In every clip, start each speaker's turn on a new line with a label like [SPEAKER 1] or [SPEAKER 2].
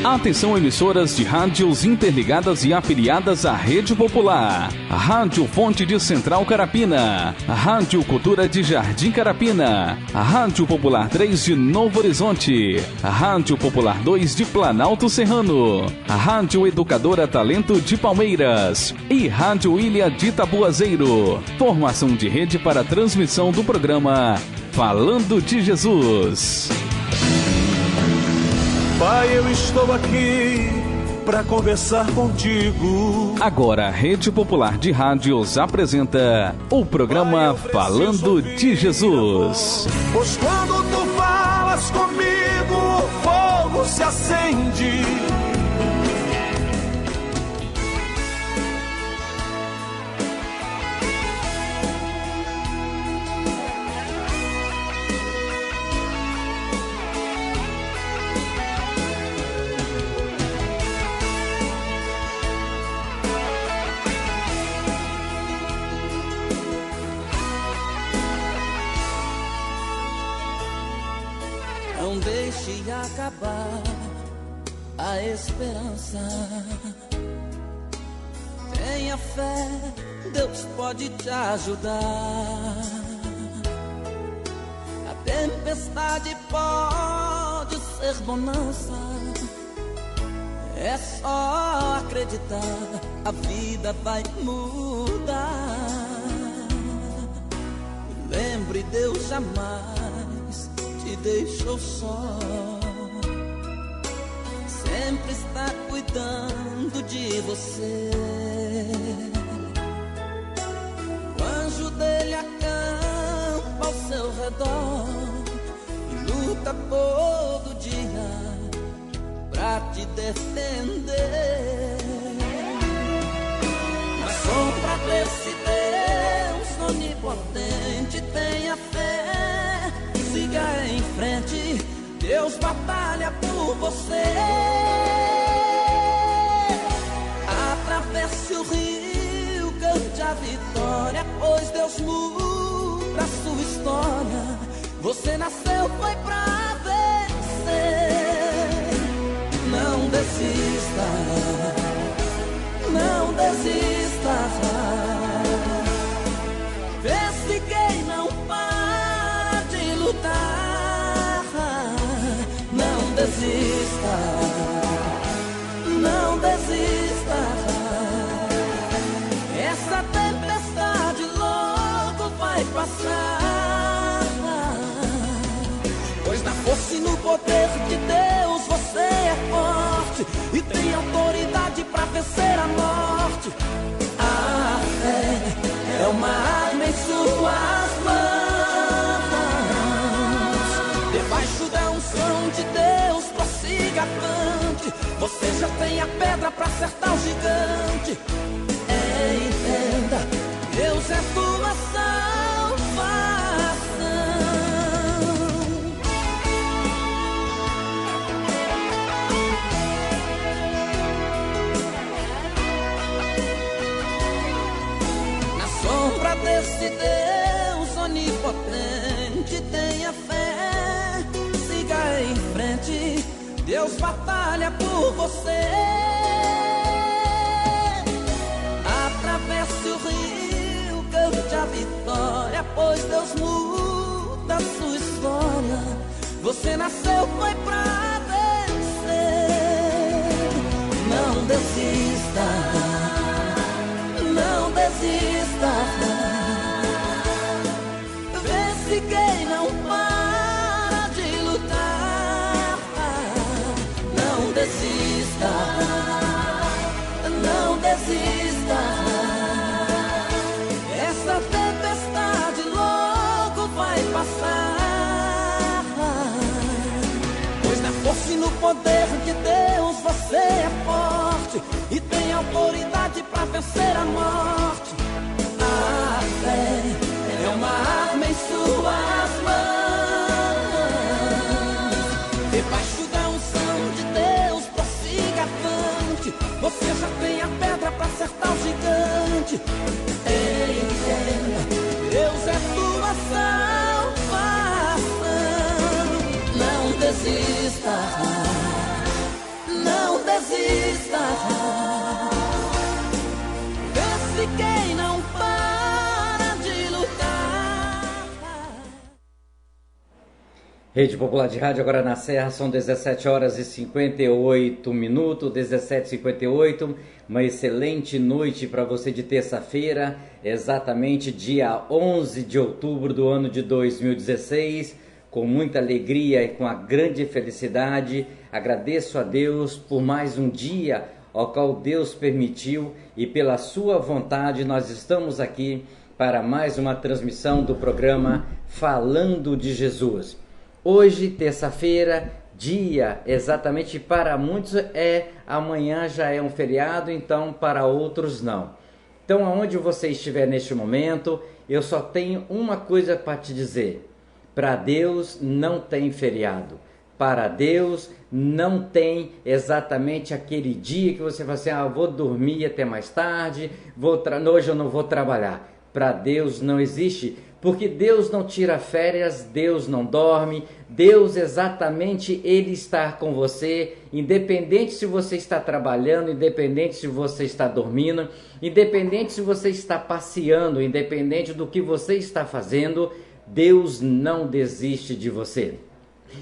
[SPEAKER 1] Atenção, emissoras de rádios interligadas e afiliadas à Rede Popular. A Rádio Fonte de Central Carapina. A Rádio Cultura de Jardim Carapina. A Rádio Popular 3 de Novo Horizonte. A Rádio Popular 2 de Planalto Serrano. A Rádio Educadora Talento de Palmeiras. E Rádio Ilha de Tabuazeiro. Formação de rede para a transmissão do programa Falando de Jesus.
[SPEAKER 2] Pai, eu estou aqui para conversar contigo.
[SPEAKER 1] Agora a Rede Popular de Rádios apresenta o programa Pai, Falando de Jesus.
[SPEAKER 2] Pois quando tu falas comigo, o fogo se acende.
[SPEAKER 3] Não deixe acabar a esperança. Tenha fé, Deus pode te ajudar. A tempestade pode ser bonança. É só acreditar, a vida vai mudar. Lembre, Deus jamais te deixou só. Sempre está cuidando de você. O anjo dele acampa ao seu redor e luta todo dia pra te defender. Na sombra desse Deus onipotente, tenha fé, siga em frente, Deus batalha por você. Atravesse o rio, cante a vitória, pois Deus muda a sua história. Você nasceu foi pra vencer. Não desista, não desista. Pense quem não para de lutar. Não desista, não desista. Essa tempestade logo vai passar. Pois na força e no poder de Deus você é forte e tem autoridade pra vencer a morte. A fé é uma arma em suas mãos. Debaixo da unção de Deus prossiga avante. Você já tem a pedra pra acertar o gigante. Entenda, Deus é tua salvação. Na sombra desse Deus onipotente, tenha fé, siga em frente, Deus batalha por você. Atravesse o rio, cante a vitória, pois Deus muda a sua história. Você nasceu foi pra vencer. Não desista, não desista. Vence quem não para de lutar. Não desista, não desista. Essa tempestade logo vai passar. Pois na força e no poder de Deus você é forte e tem autoridade pra vencer a morte. A fé é uma arma em suas mãos. Debaixo da unção de Deus prossiga avante. Você já tem a pedra pra acertar o gigante. Entenda, Deus é tua salvação. Não desista, não desista. Vê-se quem não para de lutar.
[SPEAKER 4] Rede Popular de Rádio, agora na Serra, são 17 horas e 58 minutos, 17h58. Uma excelente noite para você de terça-feira, exatamente dia 11 de outubro do ano de 2016. Com muita alegria e com a grande felicidade, agradeço a Deus por mais um dia ao qual Deus permitiu, e pela sua vontade nós estamos aqui para mais uma transmissão do programa Falando de Jesus. Hoje, terça-feira, dia exatamente para muitos amanhã já é um feriado, então para outros não. Então, aonde você estiver neste momento, eu só tenho uma coisa para te dizer: para Deus não tem feriado. Para Deus não tem exatamente aquele dia que você fala assim: eu vou dormir até mais tarde, hoje eu não vou trabalhar. Para Deus não existe, porque Deus não tira férias, Deus não dorme. Deus exatamente, Ele está com você, independente se você está trabalhando, independente se você está dormindo, independente se você está passeando, independente do que você está fazendo, Deus não desiste de você.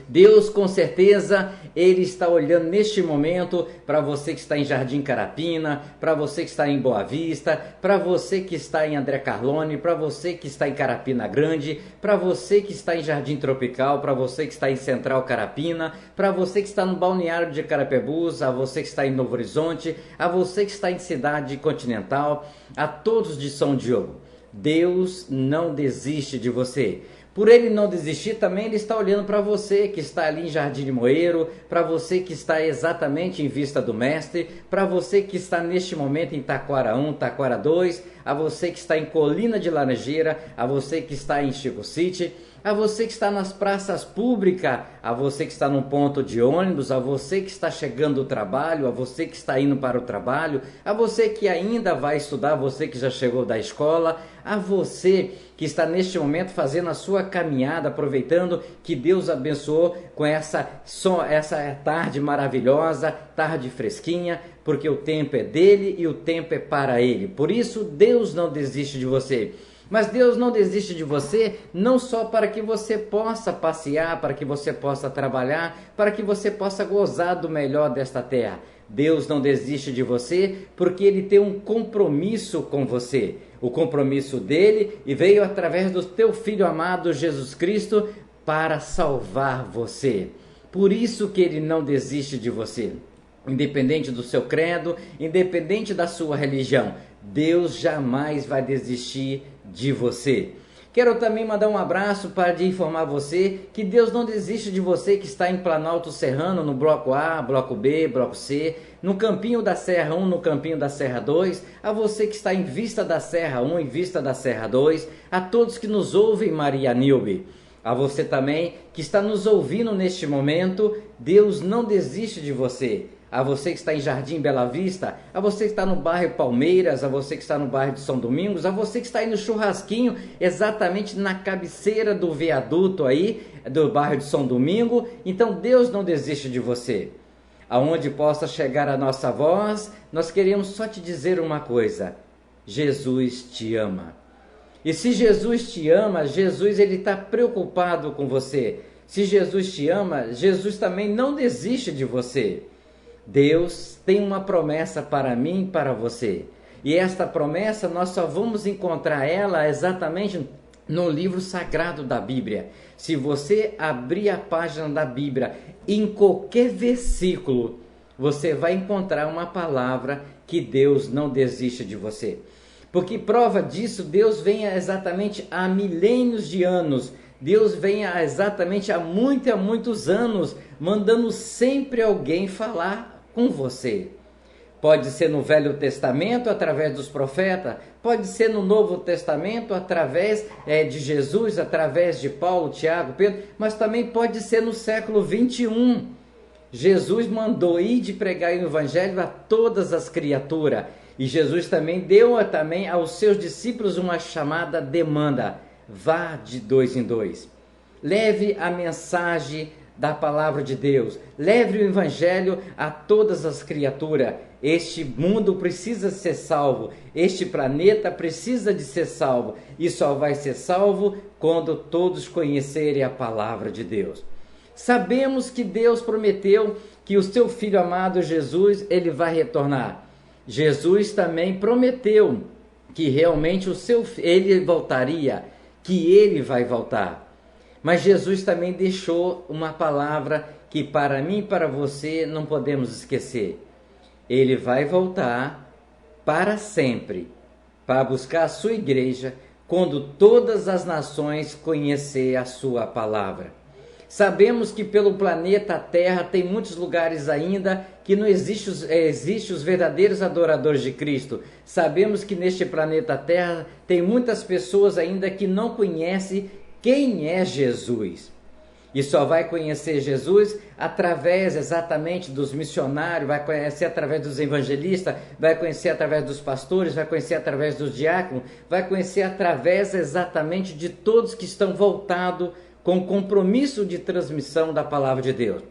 [SPEAKER 4] Deus, com certeza, Ele está olhando neste momento para você que está em Jardim Carapina, para você que está em Boa Vista, para você que está em André Carlone, para você que está em Carapina Grande, para você que está em Jardim Tropical, para você que está em Central Carapina, para você que está no Balneário de Carapebus, a você que está em Novo Horizonte, a você que está em Cidade Continental, a todos de São Diogo. Deus não desiste de você. Por Ele não desistir, também Ele está olhando para você que está ali em Jardim Limoeiro, para você que está exatamente em Vista do Mestre, para você que está neste momento em Taquara 1, Taquara 2, a você que está em Colina de Laranjeira, a você que está em Chico City, a você que está nas praças públicas, a você que está num ponto de ônibus, a você que está chegando do trabalho, a você que está indo para o trabalho, a você que ainda vai estudar, a você que já chegou da escola, a você que está neste momento fazendo a sua caminhada, aproveitando que Deus abençoou com essa tarde maravilhosa, tarde fresquinha, porque o tempo é dele e o tempo é para ele. Por isso, Deus não desiste de você. Mas Deus não desiste de você, não só para que você possa passear, para que você possa trabalhar, para que você possa gozar do melhor desta terra. Deus não desiste de você porque Ele tem um compromisso com você. O compromisso dele e veio através do teu Filho amado Jesus Cristo para salvar você. Por isso que Ele não desiste de você. Independente do seu credo, independente da sua religião, Deus jamais vai desistir de você. Quero também mandar um abraço para informar você que Deus não desiste de você que está em Planalto Serrano, no Bloco A, Bloco B, Bloco C, no Campinho da Serra 1, no Campinho da Serra 2, a você que está em Vista da Serra 1, em Vista da Serra 2, a todos que nos ouvem, Maria Nilbe. A você também que está nos ouvindo neste momento, Deus não desiste de você. A você que está em Jardim Bela Vista, a você que está no bairro Palmeiras, a você que está no bairro de São Domingos, a você que está aí no churrasquinho, exatamente na cabeceira do viaduto aí, do bairro de São Domingo. Então Deus não desiste de você. Aonde possa chegar a nossa voz, nós queremos só te dizer uma coisa: Jesus te ama. E se Jesus te ama, Jesus ele está preocupado com você. Se Jesus te ama, Jesus também não desiste de você. Deus tem uma promessa para mim e para você. E esta promessa nós só vamos encontrar ela exatamente no livro sagrado da Bíblia. Se você abrir a página da Bíblia, em qualquer versículo, você vai encontrar uma palavra que Deus não desiste de você. Porque prova disso, Deus vem exatamente há milênios de anos. Deus vem exatamente há muitos anos, mandando sempre alguém falar com você. Pode ser no Velho Testamento, através dos profetas, pode ser no Novo Testamento, através de Jesus, através de Paulo, Tiago, Pedro, mas também pode ser no século 21. Jesus mandou ir de pregar o Evangelho a todas as criaturas. E Jesus também deu aos seus discípulos uma chamada demanda: vá de 2 em 2. Leve a mensagem da palavra de Deus. Leve o evangelho a todas as criaturas. Este mundo precisa ser salvo. Este planeta precisa de ser salvo. E só vai ser salvo quando todos conhecerem a palavra de Deus. Sabemos que Deus prometeu que o seu Filho amado Jesus, ele vai retornar. Jesus também prometeu que realmente ele voltaria, que ele vai voltar. Mas Jesus também deixou uma palavra que para mim e para você não podemos esquecer. Ele vai voltar para sempre, para buscar a sua igreja, quando todas as nações conhecer a sua palavra. Sabemos que pelo planeta Terra tem muitos lugares ainda que não existem os verdadeiros adoradores de Cristo. Sabemos que neste planeta Terra tem muitas pessoas ainda que não conhecem quem é Jesus. E só vai conhecer Jesus através exatamente dos missionários, vai conhecer através dos evangelistas, vai conhecer através dos pastores, vai conhecer através dos diáconos, vai conhecer através exatamente de todos que estão voltados com o compromisso de transmissão da palavra de Deus.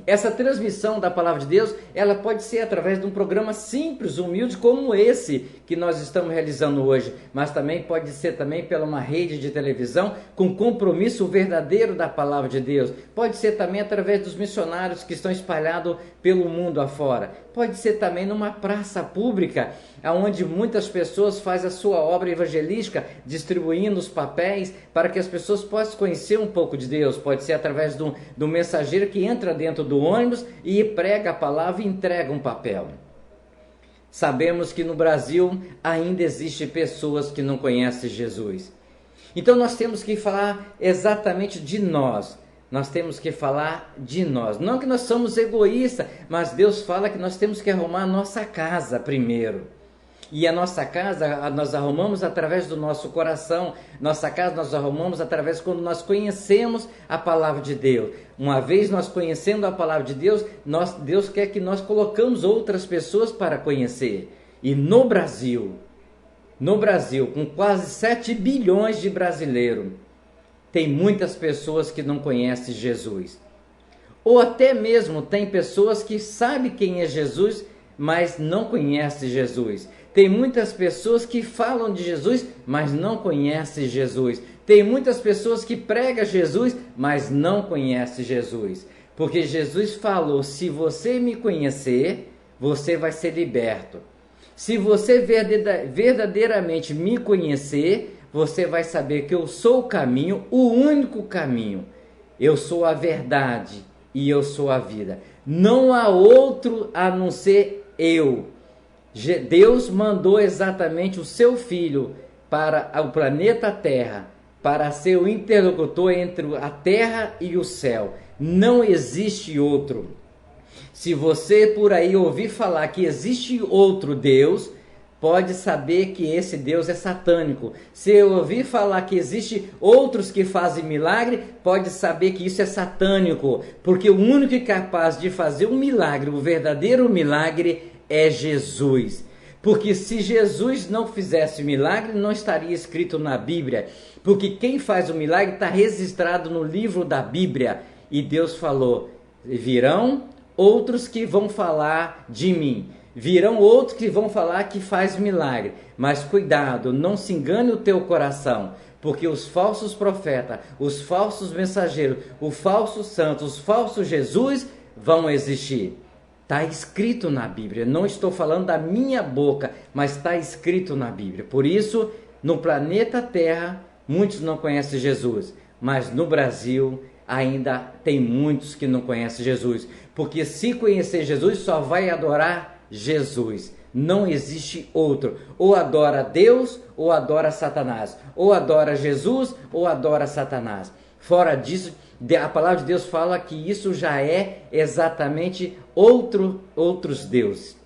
[SPEAKER 4] Essa transmissão da palavra de Deus, ela pode ser através de um programa simples, humilde, como esse que nós estamos realizando hoje, mas também pode ser também pela uma rede de televisão com compromisso verdadeiro da palavra de Deus. Pode ser também através dos missionários que estão espalhados pelo mundo afora. Pode ser também numa praça pública, onde muitas pessoas fazem a sua obra evangelística, distribuindo os papéis para que as pessoas possam conhecer um pouco de Deus. Pode ser através do mensageiro que entra dentro do ônibus e prega a palavra e entrega um papel. Sabemos que no Brasil ainda existem pessoas que não conhecem Jesus. Então nós temos que falar exatamente de nós. Nós temos que falar de nós. Não que nós somos egoístas, mas Deus fala que nós temos que arrumar a nossa casa primeiro. E a nossa casa nós arrumamos através do nosso coração. Nossa casa nós arrumamos através quando nós conhecemos a palavra de Deus. Uma vez nós conhecendo a palavra de Deus, Deus quer que nós colocamos outras pessoas para conhecer. E no Brasil, com quase 7 bilhões de brasileiros, tem muitas pessoas que não conhecem Jesus. Ou até mesmo tem pessoas que sabem quem é Jesus, mas não conhecem Jesus. Tem muitas pessoas que falam de Jesus, mas não conhecem Jesus. Tem muitas pessoas que pregam Jesus, mas não conhecem Jesus. Porque Jesus falou, se você me conhecer, você vai ser liberto. Se você verdadeiramente me conhecer, você vai saber que eu sou o caminho, o único caminho. Eu sou a verdade e eu sou a vida. Não há outro a não ser eu. Deus mandou exatamente o seu Filho para o planeta Terra, para ser o interlocutor entre a terra e o céu. Não existe outro. Se você por aí ouvir falar que existe outro Deus, pode saber que esse Deus é satânico. Se eu ouvir falar que existe outros que fazem milagre, pode saber que isso é satânico. Porque o único capaz de fazer um milagre, o verdadeiro milagre, é Jesus. Porque se Jesus não fizesse milagre, não estaria escrito na Bíblia. Porque quem faz o milagre está registrado no livro da Bíblia. E Deus falou, virão outros que vão falar de mim. Virão outros que vão falar que faz milagre. Mas cuidado, não se engane o teu coração. Porque os falsos profetas, os falsos mensageiros, os falsos santos, os falsos Jesus vão existir. Está escrito na Bíblia. Não estou falando da minha boca, mas está escrito na Bíblia. Por isso, no planeta Terra, muitos não conhecem Jesus. Mas no Brasil, ainda tem muitos que não conhecem Jesus. Porque se conhecer Jesus, só vai adorar Jesus. Não existe outro. Ou adora Deus, ou adora Satanás. Ou adora Jesus, ou adora Satanás. Fora disso, a palavra de Deus fala que isso já é exatamente outros deuses.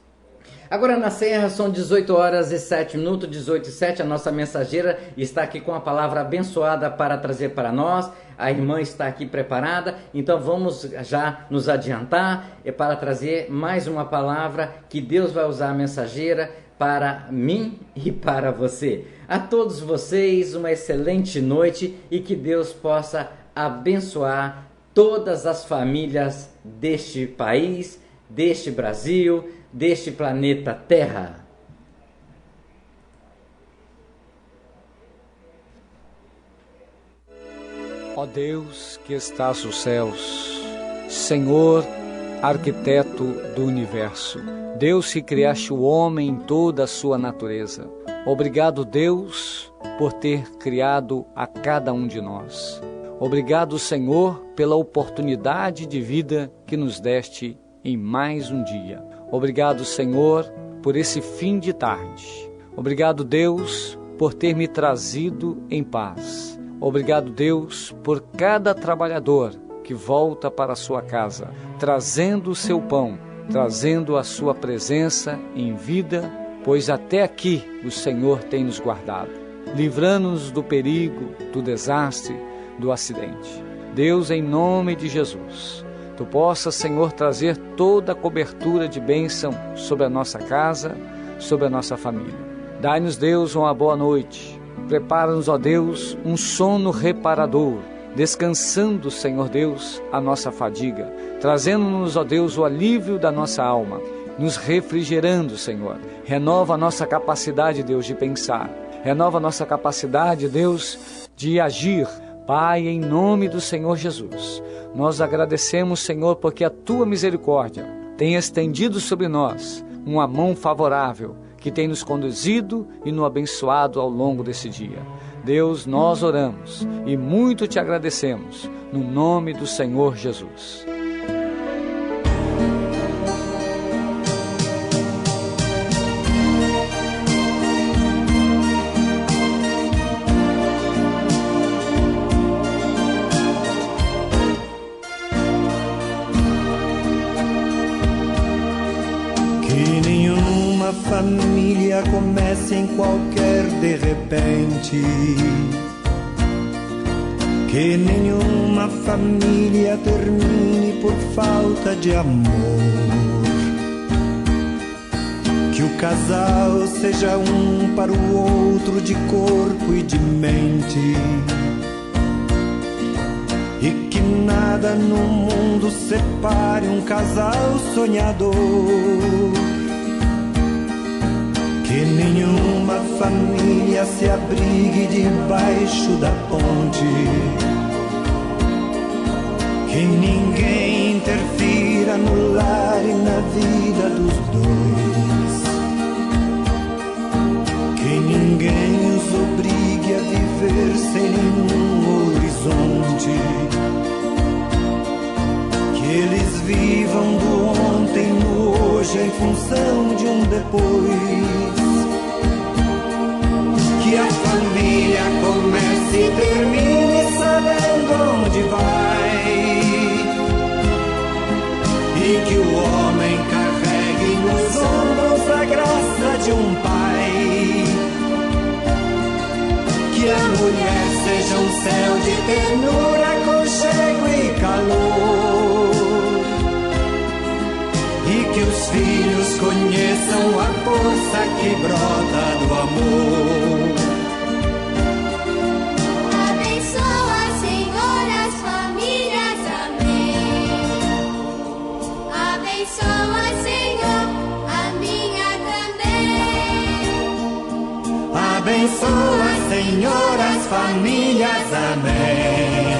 [SPEAKER 4] Agora na Serra são 18 horas e 7 minutos, 18 e 7, a nossa mensageira está aqui com a palavra abençoada para trazer para nós. A irmã está aqui preparada, então vamos já nos adiantar para trazer mais uma palavra que Deus vai usar a mensageira para mim e para você. A todos vocês uma excelente noite e que Deus possa abençoar todas as famílias deste país, deste Brasil, deste planeta Terra.
[SPEAKER 5] Ó Deus que estás nos céus, Senhor, arquiteto do universo, Deus que criaste o homem em toda a sua natureza. Obrigado, Deus, por ter criado a cada um de nós. Obrigado, Senhor, pela oportunidade de vida que nos deste em mais um dia. Obrigado, Senhor, por esse fim de tarde. Obrigado, Deus, por ter me trazido em paz. Obrigado, Deus, por cada trabalhador que volta para a sua casa, trazendo o seu pão, trazendo a sua presença em vida, pois até aqui o Senhor tem nos guardado, livrando-nos do perigo, do desastre, do acidente. Deus, em nome de Jesus, Tu possas, Senhor, trazer toda a cobertura de bênção sobre a nossa casa, sobre a nossa família. Dai-nos, Deus, uma boa noite. Prepara-nos, ó Deus, um sono reparador, descansando, Senhor Deus, a nossa fadiga, trazendo-nos, ó Deus, o alívio da nossa alma, nos refrigerando, Senhor. Renova a nossa capacidade, Deus, de pensar. Renova a nossa capacidade, Deus, de agir. Pai, em nome do Senhor Jesus, nós agradecemos, Senhor, porque a Tua misericórdia tem estendido sobre nós uma mão favorável, que tem nos conduzido e nos abençoado ao longo desse dia. Deus, nós oramos e muito Te agradecemos, no nome do Senhor Jesus.
[SPEAKER 2] Família comece em qualquer de repente, que nenhuma família termine por falta de amor, que o casal seja um para o outro de corpo e de mente, e que nada no mundo separe um casal sonhador. Que nenhuma família se abrigue debaixo da ponte, que ninguém interfira no lar e na vida dos dois, que ninguém os obrigue a viver sem nenhum horizonte, que eles vivam do ontem no hoje em função de um depois. Que a família comece e termine sabendo onde vai, e que o homem carregue nos ombros a graça de um pai, que a mulher seja um céu de ternura, aconchego e calor, e que os filhos conheçam a força que brota do amor.
[SPEAKER 6] Abençoa, Senhor, as famílias, amém. Abençoa, Senhor, a minha também.
[SPEAKER 2] Abençoa, Senhor, as famílias, amém.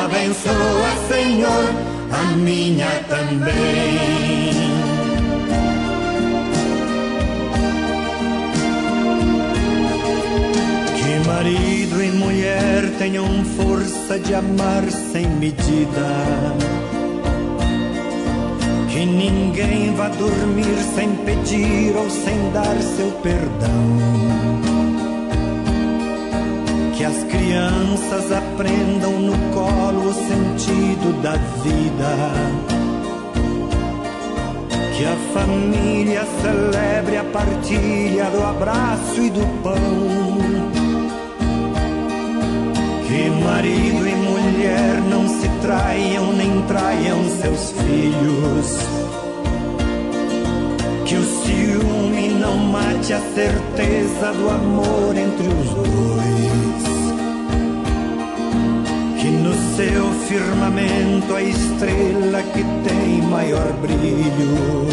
[SPEAKER 2] Abençoa, Senhor, a minha também. Que marido e mulher tenham força de amar sem medida, que ninguém vá dormir sem pedir ou sem dar seu perdão, que as crianças aprendam no colo o sentido da vida, que a família celebre a partilha do abraço e do pão, que marido e mulher não se traiam nem traiam seus filhos, que o ciúme não mate a certeza do amor entre os dois, que no seu firmamento a estrela que tem maior brilho.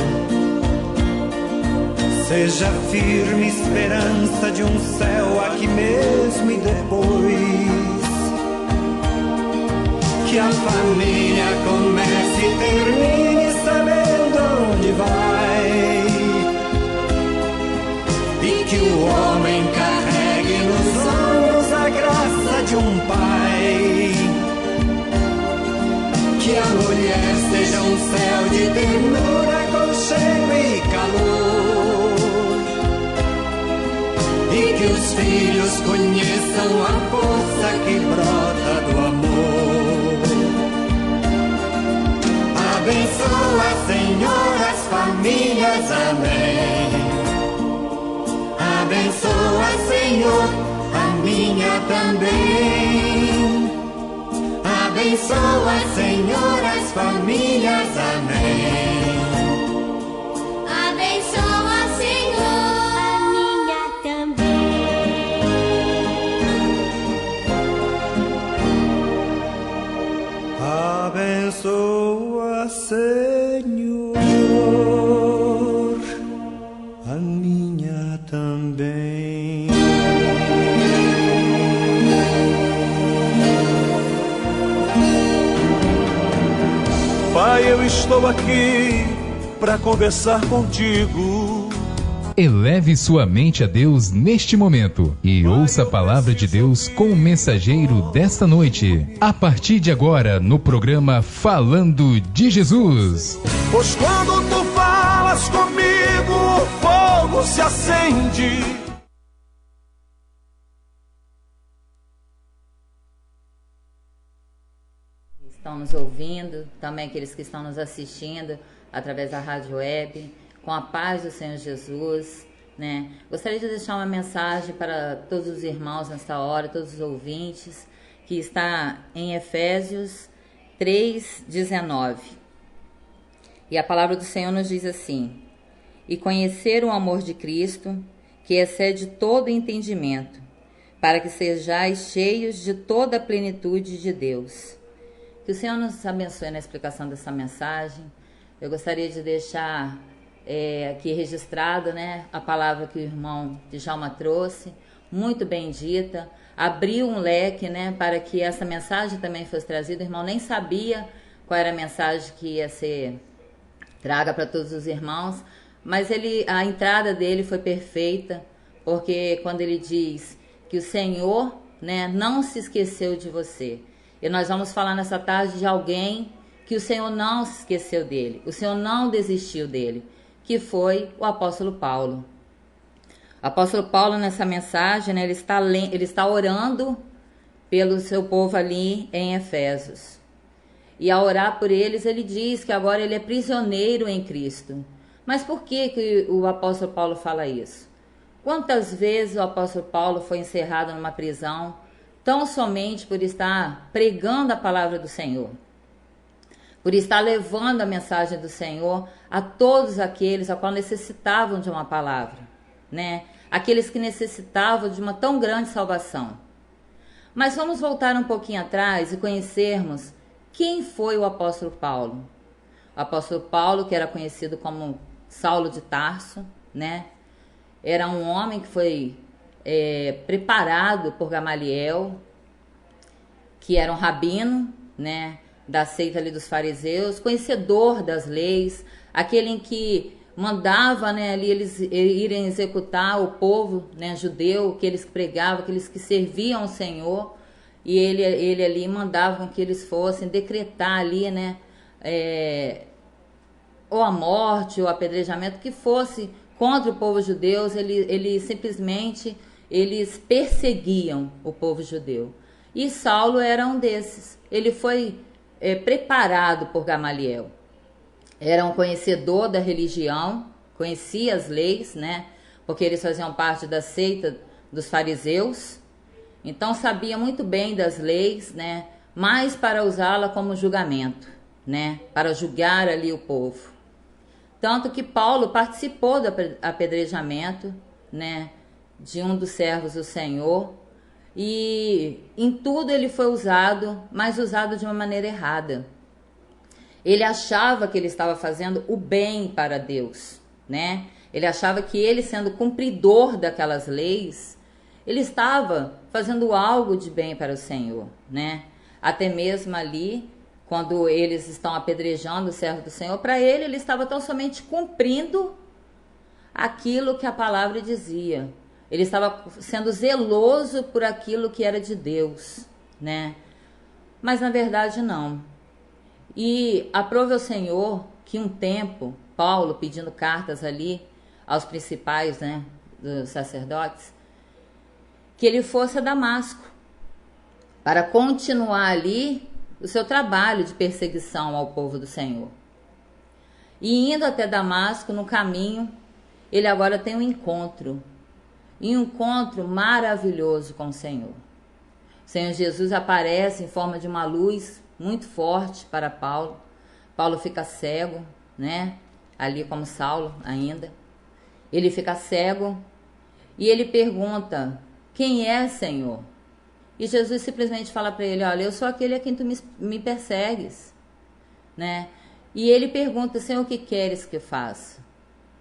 [SPEAKER 2] Seja firme esperança de um céu aqui mesmo e depois. Que a família comece e termine sabendo onde vai. E que o homem carregue nos ombros a graça de um pai. Que a mulher seja um céu de ternura, aconchego e calor. E que os filhos conheçam a força que brota do amor. Abençoa, Senhor, as famílias, amém. Abençoa, Senhor, a minha também. Abençoa, Senhor, as famílias, amém.
[SPEAKER 6] Abençoa, Senhor, a minha também.
[SPEAKER 2] Abençoa, Senhor, a minha também.
[SPEAKER 7] Pai, eu estou aqui para conversar contigo.
[SPEAKER 8] Eleve sua mente a Deus neste momento e ouça a palavra de Deus com o mensageiro desta noite. A partir de agora, no programa Falando de Jesus.
[SPEAKER 7] Pois quando tu falas comigo, o fogo se acende.
[SPEAKER 9] Estão nos ouvindo, também aqueles que estão nos assistindo através da rádio web, com a paz do Senhor Jesus, né? Gostaria de deixar uma mensagem para todos os irmãos nesta hora, todos os ouvintes, que está em Efésios 3:19. E a palavra do Senhor nos diz assim: e conhecer o amor de Cristo, que excede todo entendimento, para que sejais cheios de toda a plenitude de Deus. Que o Senhor nos abençoe na explicação dessa mensagem. Eu gostaria de deixar aqui registrado, né, a palavra que o irmão Djalma trouxe, muito bem dita, abriu um leque, né, para que essa mensagem também fosse trazida. O irmão nem sabia qual era a mensagem que ia ser traga para todos os irmãos, mas a entrada dele foi perfeita, porque quando ele diz que o Senhor, né, não se esqueceu de você. E nós vamos falar nessa tarde de alguém que o Senhor não se esqueceu dele, o Senhor não desistiu dele, que foi o apóstolo Paulo. O apóstolo Paulo, nessa mensagem, né, ele está orando pelo seu povo ali em Efésios. E ao orar por eles, ele diz que agora ele é prisioneiro em Cristo. Mas por que o apóstolo Paulo fala isso? Quantas vezes o apóstolo Paulo foi encerrado numa prisão, tão somente por estar pregando a palavra do Senhor, por estar levando a mensagem do Senhor a todos aqueles a qual necessitavam de uma palavra, né? Aqueles que necessitavam de uma tão grande salvação. Mas vamos voltar um pouquinho atrás e conhecermos quem foi o apóstolo Paulo. O apóstolo Paulo, que era conhecido como Saulo de Tarso, né? Era um homem que foi preparado por Gamaliel, que era um rabino, né, da seita ali dos fariseus, conhecedor das leis, aquele em que mandava, né, ali eles irem executar o povo, né, judeu, aqueles que pregavam, aqueles que serviam ao Senhor, e ele ali mandava que eles fossem decretar ali, né, ou a morte, ou o apedrejamento, que fosse contra o povo judeu. Ele simplesmente eles perseguiam o povo judeu. E Saulo era um desses. Ele foi preparado por Gamaliel. Era um conhecedor da religião, conhecia as leis, né? Porque eles faziam parte da seita dos fariseus. Então sabia muito bem das leis, né? Mas para usá-la como julgamento, né? Para julgar ali o povo. Tanto que Paulo participou do apedrejamento, né, de um dos servos do Senhor, e em tudo ele foi usado, mas usado de uma maneira errada. Ele achava que ele estava fazendo o bem para Deus, né? Ele achava que ele, sendo cumpridor daquelas leis, ele estava fazendo algo de bem para o Senhor, né? Até mesmo ali, quando eles estão apedrejando o servo do Senhor, para ele estava tão somente cumprindo aquilo que a palavra dizia. Ele estava sendo zeloso por aquilo que era de Deus, né? Mas na verdade não. E aprove ao Senhor que um tempo, Paulo pedindo cartas ali aos principais, né, dos sacerdotes, que ele fosse a Damasco para continuar ali o seu trabalho de perseguição ao povo do Senhor. E indo até Damasco, no caminho, ele agora tem um encontro maravilhoso com o Senhor. O Senhor Jesus aparece em forma de uma luz muito forte para Paulo. Paulo fica cego, né? Ali como Saulo ainda. Ele fica cego e ele pergunta: quem é, Senhor? E Jesus simplesmente fala para ele: olha, eu sou aquele a quem tu me persegues, né? E ele pergunta: Senhor, o que queres que eu faça,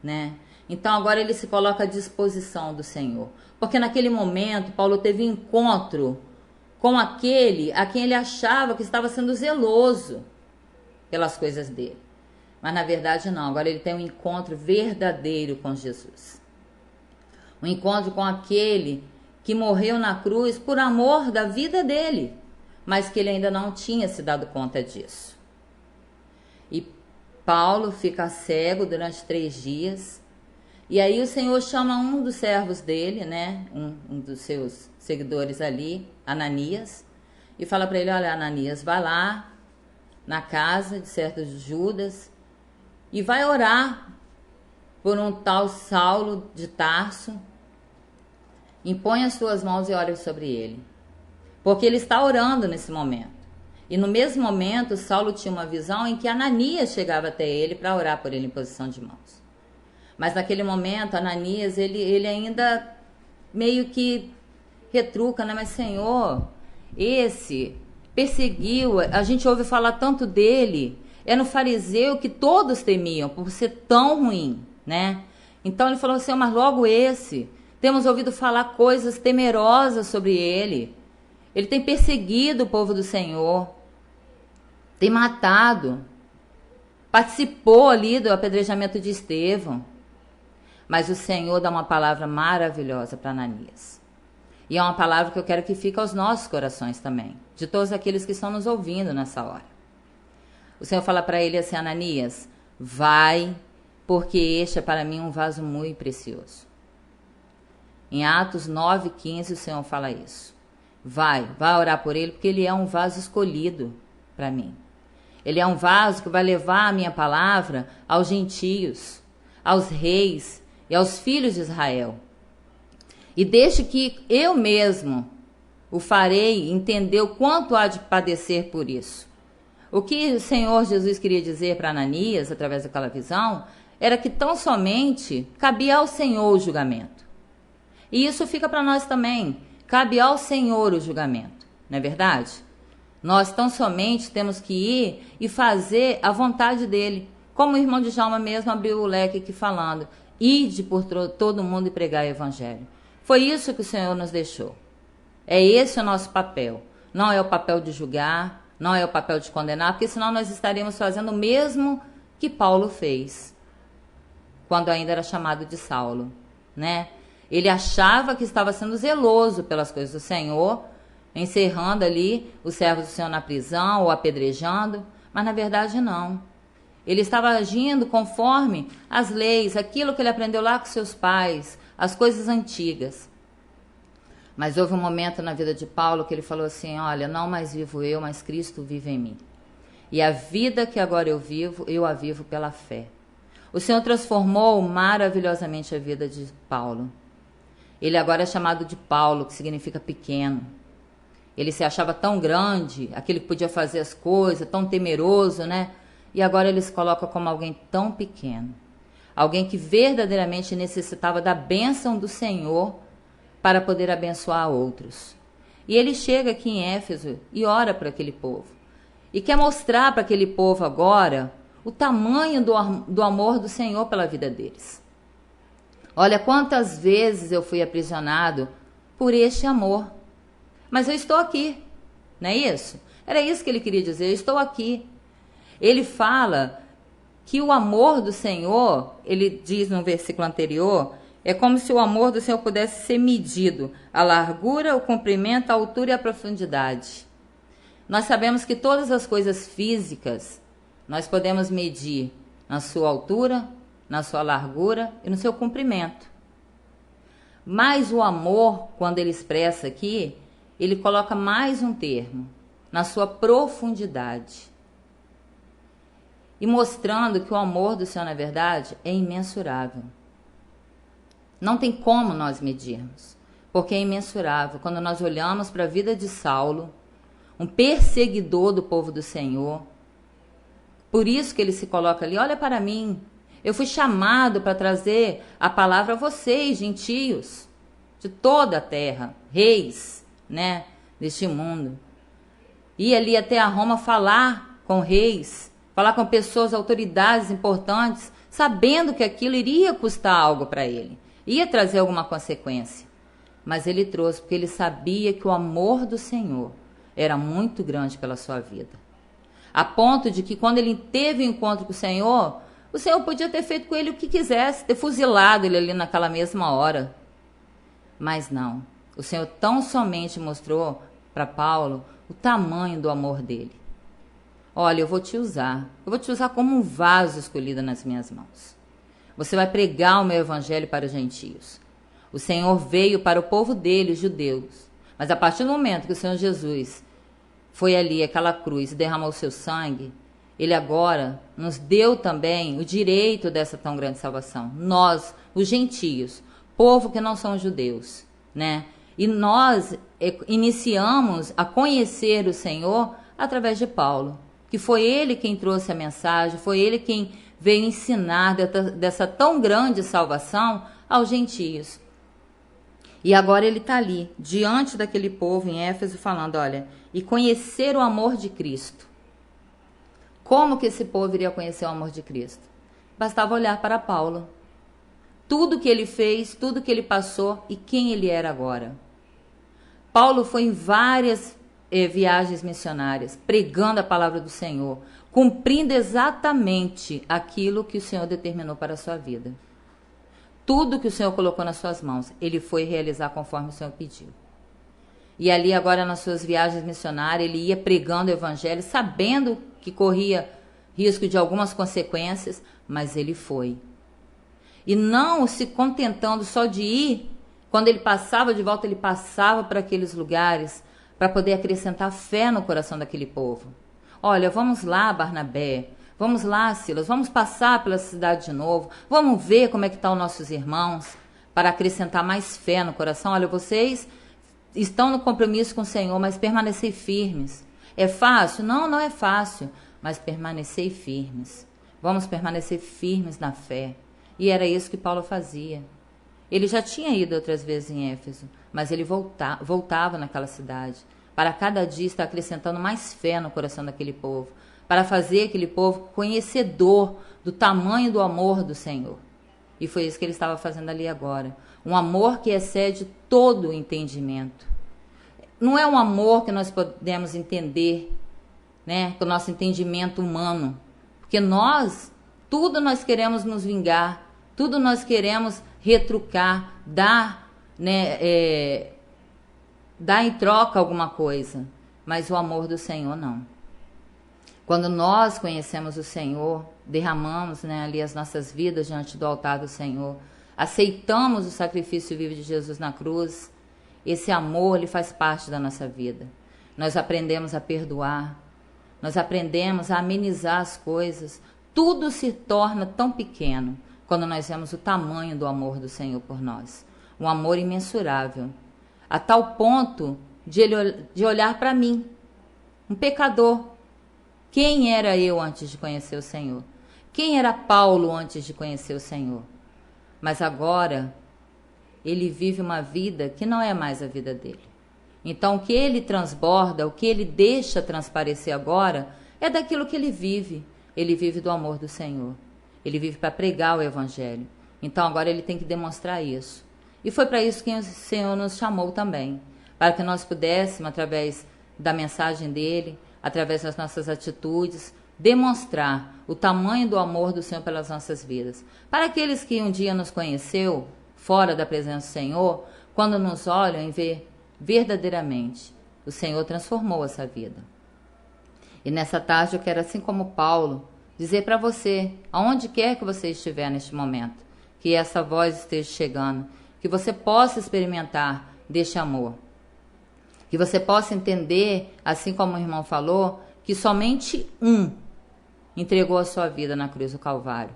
[SPEAKER 9] né? Então agora ele se coloca à disposição do Senhor, porque naquele momento Paulo teve encontro com aquele a quem ele achava que estava sendo zeloso pelas coisas dele. Mas na verdade não, agora ele tem um encontro verdadeiro com Jesus. Um encontro com aquele que morreu na cruz por amor da vida dele, mas que ele ainda não tinha se dado conta disso. E Paulo fica cego durante 3 dias, e aí o Senhor chama um dos servos dele, né, um dos seus seguidores ali, Ananias, e fala para ele: olha, Ananias, vai lá na casa de certo Judas e vai orar por um tal Saulo de Tarso. Impõe as suas mãos e ore sobre ele, porque ele está orando nesse momento. E no mesmo momento, Saulo tinha uma visão em que Ananias chegava até ele para orar por ele em posição de mãos. Mas naquele momento, Ananias, ele ainda meio que retruca, né? Mas Senhor, esse perseguiu, a gente ouve falar tanto dele, é no fariseu que todos temiam por ser tão ruim, né? Então ele falou assim: mas logo esse, temos ouvido falar coisas temerosas sobre ele. Ele tem perseguido o povo do Senhor, tem matado, participou ali do apedrejamento de Estevão. Mas o Senhor dá uma palavra maravilhosa para Ananias. E é uma palavra que eu quero que fique aos nossos corações também, de todos aqueles que estão nos ouvindo nessa hora. O Senhor fala para ele assim: Ananias, vai, porque este é para mim um vaso muito precioso. Em Atos 9:15 o Senhor fala isso. Vai orar por ele, porque ele é um vaso escolhido para mim. Ele é um vaso que vai levar a minha palavra aos gentios, aos reis e aos filhos de Israel. E deixe que eu mesmo o farei entender o quanto há de padecer por isso. O que o Senhor Jesus queria dizer para Ananias, através daquela visão, era que tão somente cabia ao Senhor o julgamento. E isso fica para nós também. Cabe ao Senhor o julgamento, não é verdade? Nós tão somente temos que ir e fazer a vontade dele. Como o irmão Djalma mesmo abriu o leque aqui falando: ide por todo mundo e pregar o evangelho. Foi isso que o Senhor nos deixou. É esse o nosso papel. Não é o papel de julgar, não é o papel de condenar, porque senão nós estaríamos fazendo o mesmo que Paulo fez, quando ainda era chamado de Saulo, né? Ele achava que estava sendo zeloso pelas coisas do Senhor, encerrando ali os servos do Senhor na prisão ou apedrejando, mas na verdade não. Ele estava agindo conforme as leis, aquilo que ele aprendeu lá com seus pais, as coisas antigas. Mas houve um momento na vida de Paulo que ele falou assim: olha, não mais vivo eu, mas Cristo vive em mim. E a vida que agora eu vivo, eu a vivo pela fé. O Senhor transformou maravilhosamente a vida de Paulo. Ele agora é chamado de Paulo, que significa pequeno. Ele se achava tão grande, aquele que podia fazer as coisas, tão temeroso, né? E agora ele se coloca como alguém tão pequeno. Alguém que verdadeiramente necessitava da bênção do Senhor para poder abençoar outros. E ele chega aqui em Éfeso e ora para aquele povo. E quer mostrar para aquele povo agora o tamanho do amor do Senhor pela vida deles. Olha quantas vezes eu fui aprisionado por este amor. Mas eu estou aqui, não é isso? Era isso que ele queria dizer, eu estou aqui. Ele fala que o amor do Senhor, ele diz no versículo anterior, é como se o amor do Senhor pudesse ser medido, a largura, o comprimento, a altura e a profundidade. Nós sabemos que todas as coisas físicas, nós podemos medir na sua altura, na sua largura e no seu comprimento. Mas o amor, quando ele expressa aqui, ele coloca mais um termo, na sua profundidade. E mostrando que o amor do Senhor, na verdade, é imensurável. Não tem como nós medirmos, porque é imensurável. Quando nós olhamos para a vida de Saulo, um perseguidor do povo do Senhor, por isso que ele se coloca ali, olha para mim, eu fui chamado para trazer a palavra a vocês, gentios, de toda a terra, reis, né, deste mundo. Ir ali até a Roma falar com reis, falar com pessoas, autoridades importantes, sabendo que aquilo iria custar algo para ele, ia trazer alguma consequência. Mas ele trouxe porque ele sabia que o amor do Senhor era muito grande pela sua vida. A ponto de que quando ele teve o encontro com o Senhor podia ter feito com ele o que quisesse, ter fuzilado ele ali naquela mesma hora. Mas não, o Senhor tão somente mostrou para Paulo o tamanho do amor dele. Olha, eu vou te usar como um vaso escolhido nas minhas mãos. Você vai pregar o meu evangelho para os gentios. O Senhor veio para o povo dele, os judeus. Mas a partir do momento que o Senhor Jesus foi ali, aquela cruz, e derramou o seu sangue, ele agora nos deu também o direito dessa tão grande salvação. Nós, os gentios, povo que não são judeus, né? E nós iniciamos a conhecer o Senhor através de Paulo, que foi ele quem trouxe a mensagem, foi ele quem veio ensinar dessa tão grande salvação aos gentios. E agora ele está ali, diante daquele povo em Éfeso, falando, olha, e conhecer o amor de Cristo. Como que esse povo iria conhecer o amor de Cristo? Bastava olhar para Paulo. Tudo que ele fez, tudo que ele passou e quem ele era agora. Paulo foi em várias viagens missionárias, pregando a palavra do Senhor, cumprindo exatamente aquilo que o Senhor determinou para a sua vida. Tudo que o Senhor colocou nas suas mãos, ele foi realizar conforme o Senhor pediu. E ali agora nas suas viagens missionárias, ele ia pregando o evangelho, sabendo que corria risco de algumas consequências, mas ele foi. E não se contentando só de ir, quando ele passava de volta, ele passava para aqueles lugares para poder acrescentar fé no coração daquele povo. Olha, vamos lá, Barnabé, vamos lá, Silas, vamos passar pela cidade de novo, vamos ver como é que estão nossos irmãos, para acrescentar mais fé no coração. Olha, vocês estão no compromisso com o Senhor, mas permanecei firmes. É fácil? Não, não é fácil, mas permanecei firmes. Vamos permanecer firmes na fé. E era isso que Paulo fazia. Ele já tinha ido outras vezes em Éfeso, mas ele voltava naquela cidade, para cada dia estar acrescentando mais fé no coração daquele povo, para fazer aquele povo conhecedor do tamanho do amor do Senhor. E foi isso que ele estava fazendo ali agora. Um amor que excede todo o entendimento. Não é um amor que nós podemos entender, né, com o nosso entendimento humano. Porque tudo nós queremos nos vingar, tudo nós queremos retrucar, dar, né, dar em troca alguma coisa. Mas o amor do Senhor não. Quando nós conhecemos o Senhor, derramamos, né, ali as nossas vidas diante do altar do Senhor, aceitamos o sacrifício vivo de Jesus na cruz, esse amor, ele faz parte da nossa vida. Nós aprendemos a perdoar, nós aprendemos a amenizar as coisas, tudo se torna tão pequeno quando nós vemos o tamanho do amor do Senhor por nós. Um amor imensurável, a tal ponto de olhar para mim, um pecador. Quem era eu antes de conhecer o Senhor? Quem era Paulo antes de conhecer o Senhor? Mas agora, ele vive uma vida que não é mais a vida dele. Então, o que ele transborda, o que ele deixa transparecer agora, é daquilo que ele vive. Ele vive do amor do Senhor. Ele vive para pregar o Evangelho. Então, agora ele tem que demonstrar isso. E foi para isso que o Senhor nos chamou também, para que nós pudéssemos, através da mensagem dele, através das nossas atitudes, demonstrar o tamanho do amor do Senhor pelas nossas vidas. Para aqueles que um dia nos conheceu, fora da presença do Senhor, quando nos olham e vê verdadeiramente, o Senhor transformou essa vida. E nessa tarde eu quero, assim como Paulo, dizer para você, aonde quer que você estiver neste momento, que essa voz esteja chegando, que você possa experimentar deste amor, que você possa entender, assim como o irmão falou, que somente um entregou a sua vida na cruz do Calvário,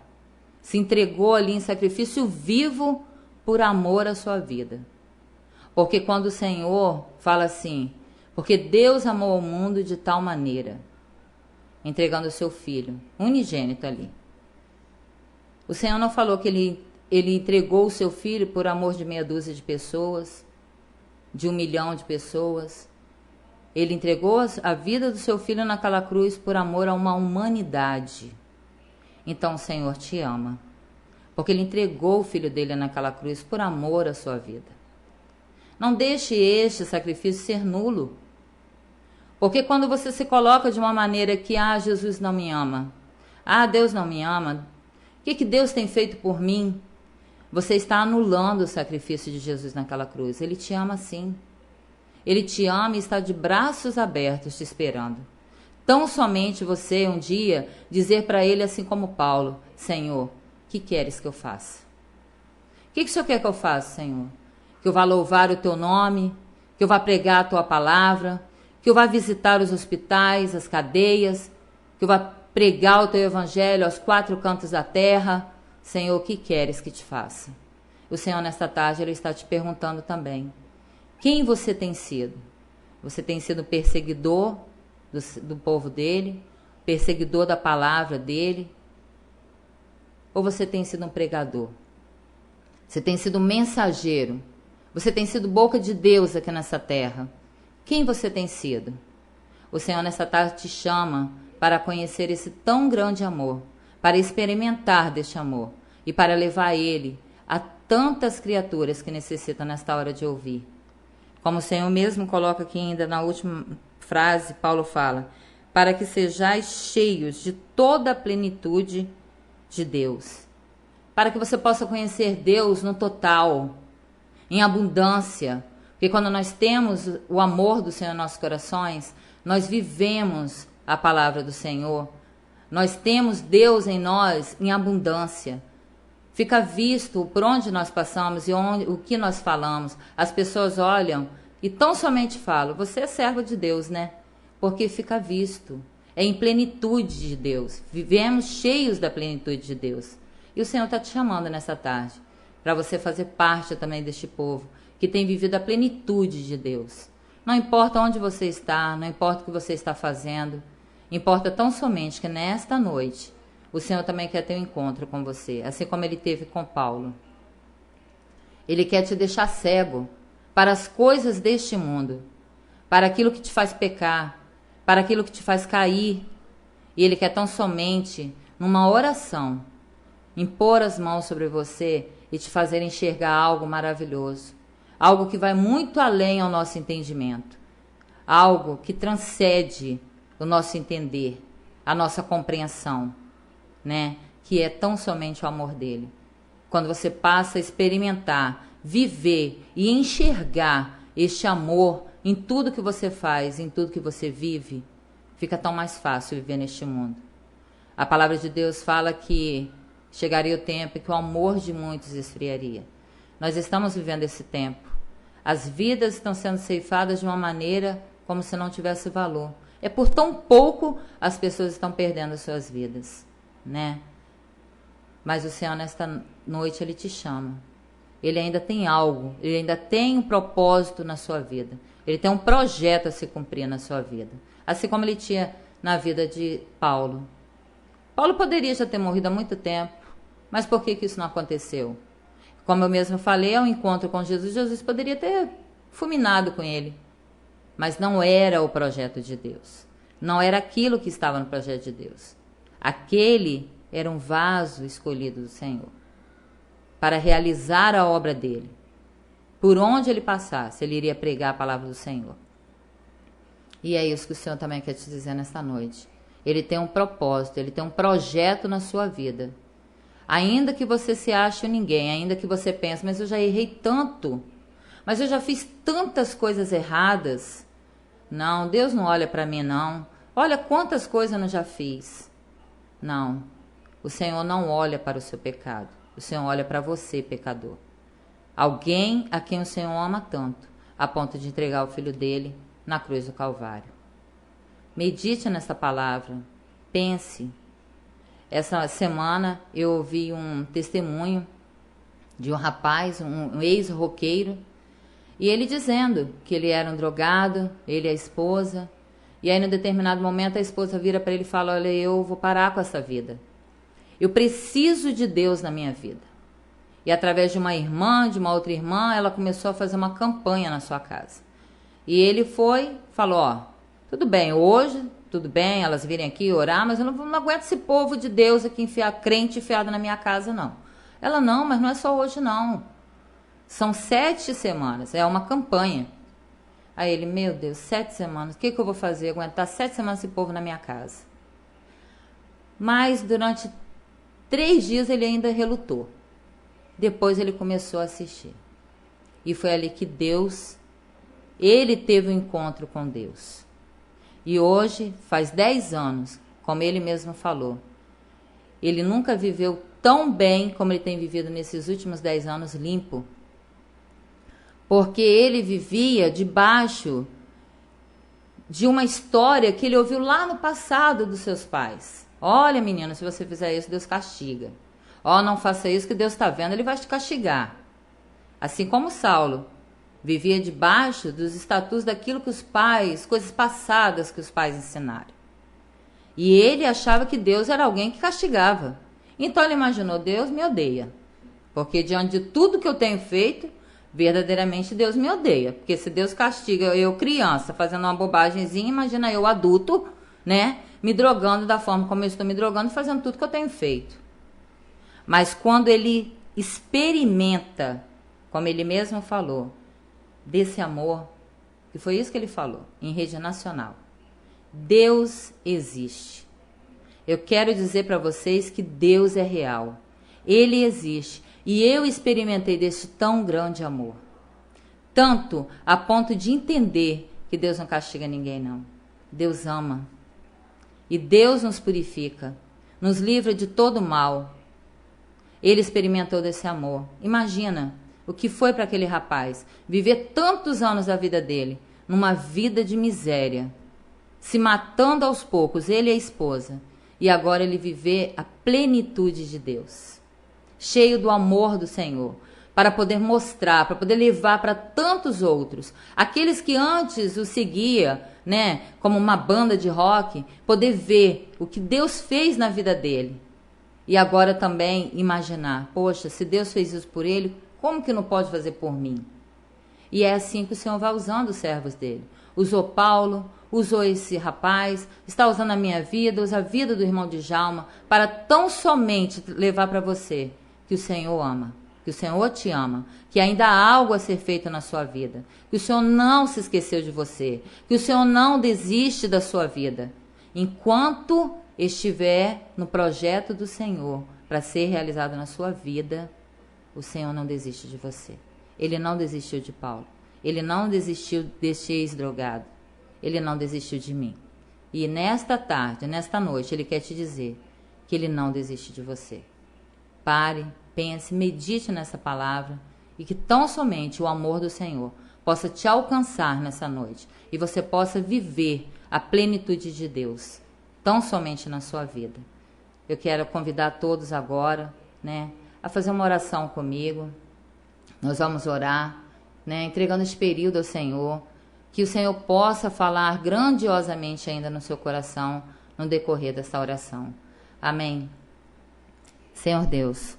[SPEAKER 9] se entregou ali em sacrifício vivo por amor à sua vida. Porque quando o Senhor fala assim, porque Deus amou o mundo de tal maneira, entregando o seu Filho, unigênito ali. O Senhor não falou que ele entregou o seu Filho por amor de meia dúzia de pessoas, de 1 milhão de pessoas. Ele entregou a vida do seu Filho naquela cruz por amor a uma humanidade. Então o Senhor te ama, porque ele entregou o Filho dele naquela cruz por amor à sua vida. Não deixe este sacrifício ser nulo. Porque quando você se coloca de uma maneira que, Jesus não me ama, Deus não me ama, o que Deus tem feito por mim? Você está anulando o sacrifício de Jesus naquela cruz. Ele te ama sim. Ele te ama e está de braços abertos te esperando. Tão somente você um dia dizer para ele, assim como Paulo, Senhor, o que queres que eu faça? O que o Senhor quer que eu faça, Senhor? Que eu vá louvar o teu nome, que eu vá pregar a tua palavra, que eu vá visitar os hospitais, as cadeias, que eu vá pregar o teu evangelho aos 4 cantos da terra. Senhor, o que queres que te faça? O Senhor, nesta tarde, ele está te perguntando também. Quem você tem sido? Você tem sido perseguidor do povo dele? Perseguidor da palavra dele? Ou você tem sido um pregador? Você tem sido um mensageiro? Você tem sido boca de Deus aqui nessa terra? Quem você tem sido? O Senhor nessa tarde te chama para conhecer esse tão grande amor, para experimentar deste amor e para levar ele a tantas criaturas que necessitam nesta hora de ouvir. Como o Senhor mesmo coloca aqui ainda na última frase, Paulo fala, para que sejais cheios de toda a plenitude de Deus. Para que você possa conhecer Deus no total, em abundância. Porque quando nós temos o amor do Senhor em nossos corações, nós vivemos a palavra do Senhor. Nós temos Deus em nós em abundância. Fica visto por onde nós passamos e o que nós falamos. As pessoas olham e tão somente falam, você é servo de Deus, né? Porque fica visto. É em plenitude de Deus. Vivemos cheios da plenitude de Deus. E o Senhor está te chamando nessa tarde, para você fazer parte também deste povo, que tem vivido a plenitude de Deus. Não importa onde você está, não importa o que você está fazendo, importa tão somente que nesta noite, o Senhor também quer ter um encontro com você, assim como ele teve com Paulo. Ele quer te deixar cego para as coisas deste mundo, para aquilo que te faz pecar, para aquilo que te faz cair. E ele quer tão somente, numa oração, impor as mãos sobre você e te fazer enxergar algo maravilhoso. Algo que vai muito além ao nosso entendimento. Algo que transcende o nosso entender, a nossa compreensão, né? Que é tão somente o amor dele. Quando você passa a experimentar, viver e enxergar este amor em tudo que você faz, em tudo que você vive, fica tão mais fácil viver neste mundo. A palavra de Deus fala que chegaria o tempo em que o amor de muitos esfriaria. Nós estamos vivendo esse tempo. As vidas estão sendo ceifadas de uma maneira como se não tivesse valor. É por tão pouco as pessoas estão perdendo as suas vidas, né? Mas o Senhor nesta noite ele te chama. Ele ainda tem algo, ele ainda tem um propósito na sua vida. Ele tem um projeto a se cumprir na sua vida. Assim como ele tinha na vida de Paulo. Paulo poderia já ter morrido há muito tempo, mas por que isso não aconteceu? Como eu mesmo falei, ao encontro com Jesus, Jesus poderia ter fulminado com ele. mas não era o projeto de Deus. Não era aquilo que estava no projeto de Deus. Aquele era um vaso escolhido do Senhor para realizar a obra dele. Por onde ele passasse, ele iria pregar a palavra do Senhor. E é isso que o Senhor também quer te dizer nesta noite. Ele tem um propósito, ele tem um projeto na sua vida. Ainda que você se ache ninguém, ainda que você pense, mas eu já errei tanto, mas eu já fiz tantas coisas erradas. Não, Deus não olha para mim, não. Olha quantas coisas eu não já fiz. Não, o Senhor não olha para o seu pecado. O Senhor olha para você, pecador. Alguém a quem o Senhor ama tanto, a ponto de entregar o Filho dele na cruz do Calvário. Medite nessa palavra, pense. Essa semana eu ouvi um testemunho de um rapaz, um ex-roqueiro, e ele dizendo que ele era um drogado, ele e a esposa, e aí, num determinado momento, a esposa vira para ele e fala: olha, eu vou parar com essa vida. Eu preciso de Deus na minha vida. E através de uma irmã, de uma outra irmã, ela começou a fazer uma campanha na sua casa. E ele falou: ó, tudo bem, hoje, tudo bem, elas virem aqui orar, mas eu não aguento esse povo de Deus aqui crente enfiado na minha casa, não. Ela: não, mas não é só hoje, não. São 7 semanas, é uma campanha. Aí ele: meu Deus, 7 semanas, o que eu vou fazer? Aguentar 7 semanas esse povo na minha casa. Mas durante 3 dias ele ainda relutou. Depois ele começou a assistir. E foi ali que ele teve um encontro com Deus. E hoje, faz 10 anos, como ele mesmo falou, ele nunca viveu tão bem como ele tem vivido nesses últimos 10 anos limpo. Porque ele vivia debaixo de uma história que ele ouviu lá no passado dos seus pais. Olha, menino, se você fizer isso, Deus castiga. Ó, não faça isso que Deus está vendo, ele vai te castigar. Assim como Saulo vivia debaixo dos estatutos daquilo que os pais, coisas passadas que os pais ensinaram. E ele achava que Deus era alguém que castigava. Então ele imaginou: Deus me odeia. Porque diante de tudo que eu tenho feito, verdadeiramente Deus me odeia. Porque se Deus castiga eu, criança, fazendo uma bobagemzinha, imagina eu, adulto, né, me drogando da forma como eu estou me drogando, fazendo tudo que eu tenho feito. Mas quando ele experimenta, como ele mesmo falou, desse amor, que foi isso que ele falou em rede nacional: Deus existe. Eu quero dizer para vocês que Deus é real. Ele existe. E eu experimentei desse tão grande amor. Tanto a ponto de entender que Deus não castiga ninguém, não. Deus ama. E Deus nos purifica, nos livra de todo mal. Ele experimentou desse amor. Imagina o que foi para aquele rapaz viver tantos anos da vida dele, numa vida de miséria, se matando aos poucos, ele e a esposa, e agora ele viver a plenitude de Deus, cheio do amor do Senhor, para poder mostrar, para poder levar para tantos outros, aqueles que antes o seguia, né, como uma banda de rock, poder ver o que Deus fez na vida dele. E agora também imaginar: poxa, se Deus fez isso por ele, como que não pode fazer por mim? E é assim que o Senhor vai usando os servos dele. Usou Paulo, usou esse rapaz, está usando a minha vida, usa a vida do irmão Djalma, para tão somente levar para você que o Senhor ama, que o Senhor te ama, que ainda há algo a ser feito na sua vida, que o Senhor não se esqueceu de você, que o Senhor não desiste da sua vida. Enquanto estiver no projeto do Senhor para ser realizado na sua vida, o Senhor não desiste de você. Ele não desistiu de Paulo. Ele não desistiu deste ex-drogado. Ele não desistiu de mim. E nesta tarde, nesta noite, ele quer te dizer que ele não desiste de você. Pare, pense, medite nessa palavra e que tão somente o amor do Senhor possa te alcançar nessa noite e você possa viver a plenitude de Deus tão somente na sua vida. Eu quero convidar todos agora, né, a fazer uma oração comigo. Nós vamos orar, né, entregando esse período ao Senhor, que o Senhor possa falar grandiosamente ainda no seu coração no decorrer dessa oração. Amém. Senhor Deus,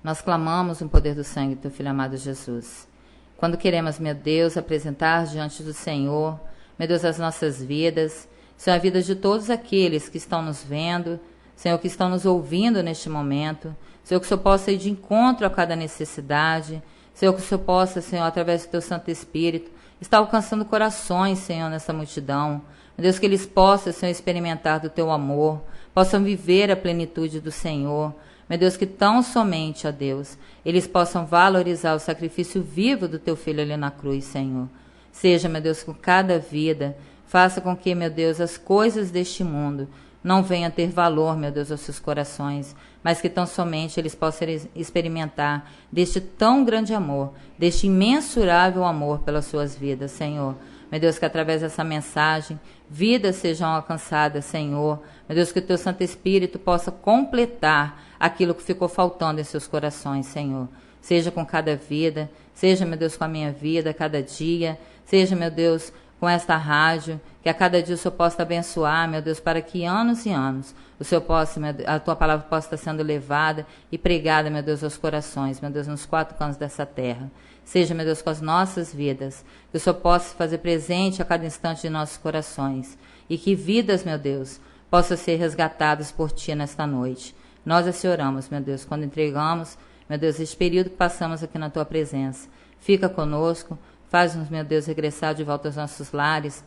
[SPEAKER 9] nós clamamos no poder do sangue do Teu Filho amado Jesus. Quando queremos, meu Deus, apresentar diante do Senhor meu Deus, as nossas vidas, Senhor, a vida de todos aqueles que estão nos vendo, Senhor, que estão nos ouvindo neste momento, Senhor, que o Senhor possa ir de encontro a cada necessidade, Senhor, que o Senhor possa, Senhor, através do Teu Santo Espírito, estar alcançando corações, Senhor, nessa multidão. Meu Deus, que eles possam, Senhor, experimentar do Teu amor, possam viver a plenitude do Senhor. Meu Deus, que tão somente, ó Deus, eles possam valorizar o sacrifício vivo do Teu Filho ali na cruz, Senhor. Seja, meu Deus, com cada vida, faça com que, meu Deus, as coisas deste mundo não venham a ter valor, meu Deus, aos seus corações, mas que tão somente eles possam experimentar deste tão grande amor, deste imensurável amor pelas suas vidas, Senhor. Meu Deus, que através dessa mensagem, vidas sejam alcançadas, Senhor. Meu Deus, que o Teu Santo Espírito possa completar aquilo que ficou faltando em seus corações, Senhor. Seja com cada vida, seja, meu Deus, com a minha vida, cada dia, seja, meu Deus, com esta rádio, que a cada dia o Senhor possa abençoar, meu Deus, para que anos e anos o Senhor possa, a Tua palavra possa estar sendo levada e pregada, meu Deus, aos corações, meu Deus, nos 4 cantos dessa terra. Seja, meu Deus, com as nossas vidas, que o Senhor possa se fazer presente a cada instante de nossos corações e que vidas, meu Deus, possam ser resgatadas por Ti nesta noite. Nós assim oramos, meu Deus, quando entregamos, meu Deus, este período que passamos aqui na Tua presença. Fica conosco, faz-nos, meu Deus, regressar de volta aos nossos lares,